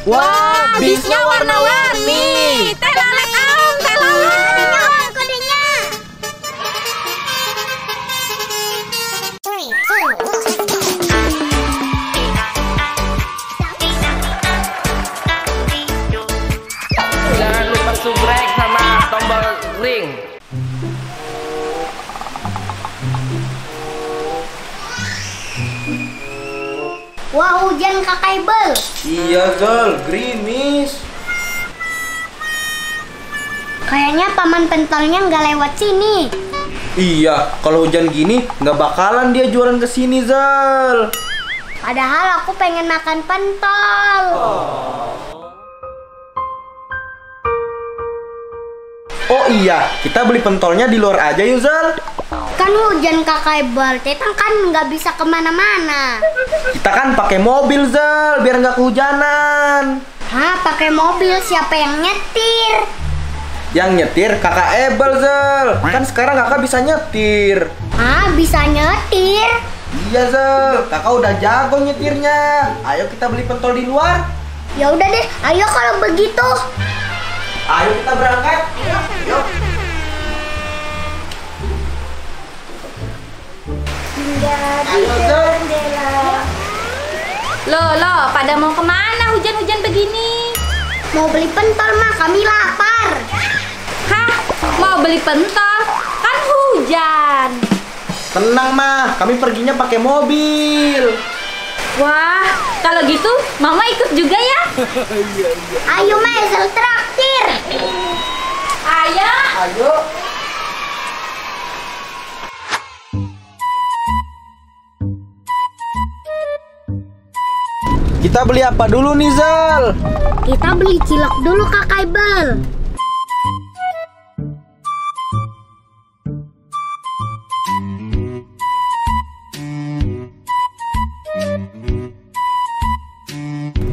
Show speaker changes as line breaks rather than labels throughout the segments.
Wah, bisnya warna-warni.
Telolet om, telolet. Kodenya om, kodenya.
Jangan lupa subscribe sama tombol ring.
Wah, hujan Kakak Ibel.
Iya Zal, gerimis.
Kayaknya paman pentolnya nggak lewat sini.
Iya, kalau hujan gini nggak bakalan dia jualan ke sini Zal.
Padahal aku pengen makan pentol.
Oh iya, kita beli pentolnya di luar aja yuk Zal.
Kan hujan Kakak Ibel, Tetang kan nggak bisa kemana-mana.
Kita kan pakai mobil Zal, biar nggak kehujanan.
Hah, pakai mobil siapa yang nyetir?
Yang nyetir kakak Ebel Zal. Kan sekarang kakak bisa nyetir.
Ah, bisa nyetir?
Iya Zal, kakak udah jago nyetirnya. Ayo kita beli pentol di luar.
Ya udah deh, ayo kalau begitu.
Ayo kita berangkat. Yuk. Ayo Zal.
Loh, pada mau kemana hujan-hujan begini?
Mau beli pentol mah, kami lapar.
Hah? Mau beli pentol? Kan hujan.
Tenang mah, kami perginya pakai mobil.
Wah, kalau gitu Mama ikut juga ya?
Ayo Maisel traktir.
Ayo.
Ayo. Kita beli apa dulu nih Zal?
Kita beli cilok dulu Kakak Ibel.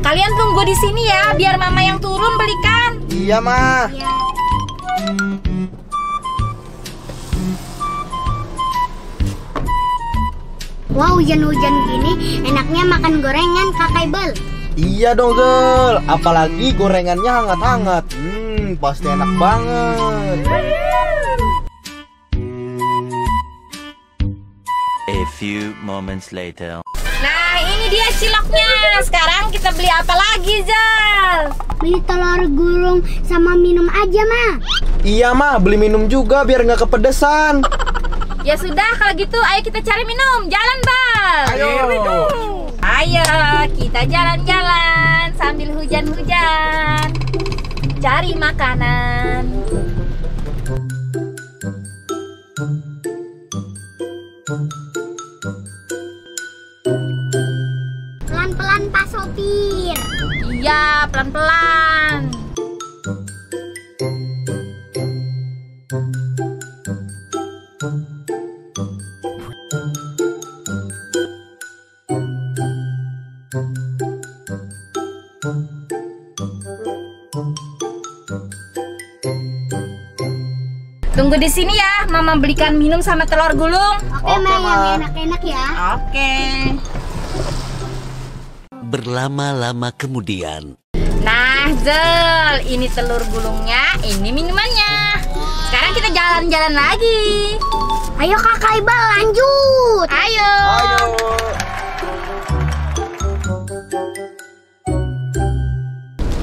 Kalian tunggu di sini ya, biar Mama yang turun belikan.
Iya mah.
Wow, hujan-hujan gini enaknya makan gorengan Kakak Ibel.
Iya dong Zal, apalagi gorengannya hangat-hangat. Pasti enak banget.
A few moments later.
Nah, ini dia ciloknya. Sekarang kita beli apa lagi, Zal?
Beli telur gulung sama minum aja mah.
Iya mah, beli minum juga biar nggak kepedesan.
Ya sudah, kalau gitu ayo kita cari minum. Jalan, Bal.
Ayo.
Ayo, kita jalan-jalan sambil hujan-hujan. Cari makanan.
Pelan-pelan Pak Sopir.
Iya, pelan-pelan. Tunggu di sini ya, Mama belikan minum sama telur gulung.
Oke, Ma, yang enak-enak ya.
Oke.
Berlama-lama kemudian.
Nah, Zel, ini telur gulungnya, ini minumannya. Sekarang kita jalan-jalan lagi.
Ayo Kakak Ibel, lanjut.
Ayo.
Ayo.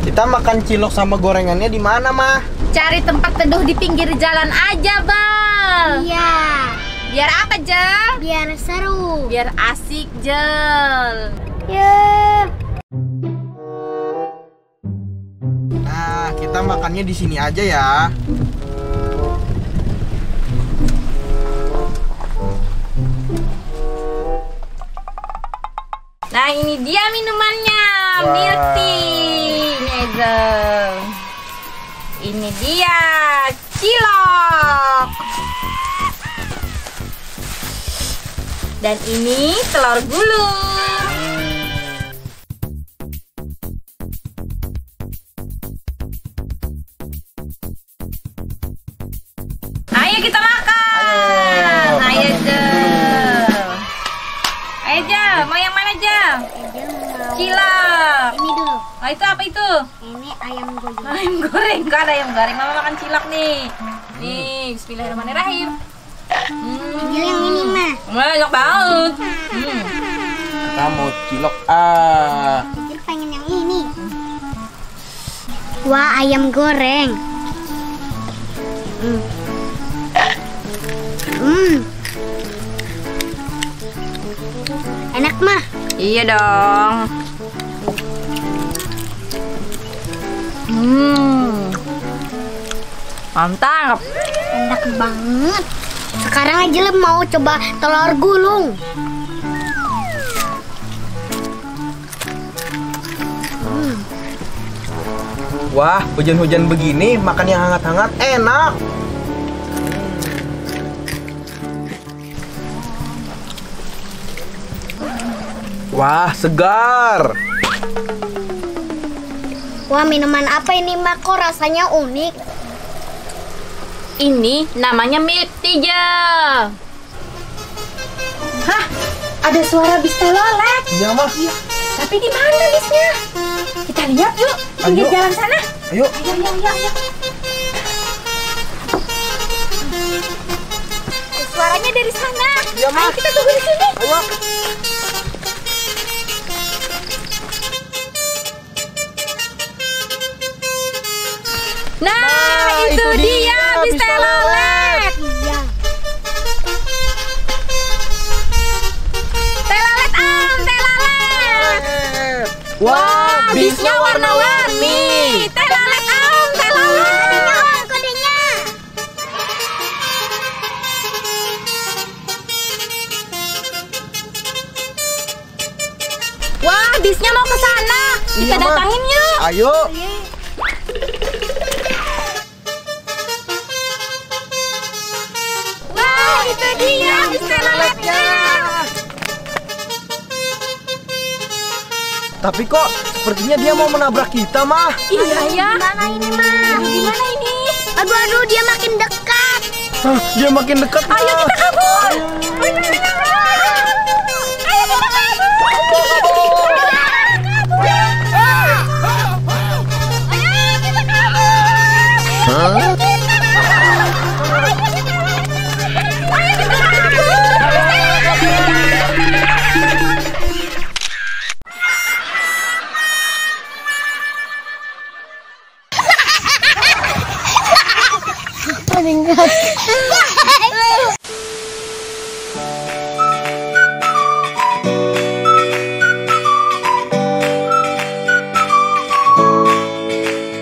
Kita makan cilok sama gorengannya di mana mah?
Cari tempat teduh di pinggir jalan aja, Bal.
Iya,
Biar apa, Jel?
biar seru.
Biar asik, Jel.
Ya.
Nah, kita makannya di sini aja ya.
Nah, ini dia minumannya,
Wah.
milk tea. Ini, Jel. Ini dia, cilok. Dan ini telur gulung. Ayo kita makan. Ayo, Jel. Ayo, Jel. Mau yang mana, Jel? Cilok.
Ini dulu.
Oh Oh, itu apa itu?
Ini ayam goreng.
Ayam goreng. Kok ada ayam goreng? Mama makan cilok nih. Nih, bismillahirrahmanirrahim.
Ambil yang ini mah.
Enak banget.
Kamu cilok
Kecil pengen yang ini. Wah, ayam goreng. Enak mah.
Iya dong. Mantap.
Enak banget. Sekarang aja lo mau coba telur gulung.
Wah, hujan-hujan begini makan yang hangat-hangat enak. Wah, segar.
Wah, minuman apa ini Mak? Kok rasanya unik?
Ini namanya milk tea. Hah? Ada suara bis telolet.
Iya mah.
Tapi di mana bisnya? Kita lihat yuk. Pinggir
Ayo.
jalan sana.
Ayo.
Ayo. Suaranya dari sana.
Iya, Ma.
Ayo kita tunggu di sini.
Ayo.
Nah, itu dia bis telolet.
Iya.
Telolet telolet.
Wah,
Bisnya warna-warni. Telolet telolet.
Kodenya.
Wah, bisnya mau ke sana. Kita
Iya, Ma.
datangin yuk.
Ayo.
Wah, itu dia bis teloletnya.
Tapi kok sepertinya dia mau menabrak kita, mah.
Iya ya.
Gimana ini Mak?
Gimana ini?
Aduh, dia makin dekat.
Hah, dia makin dekat.
Ayo kita kabur. Ayo kita
Paling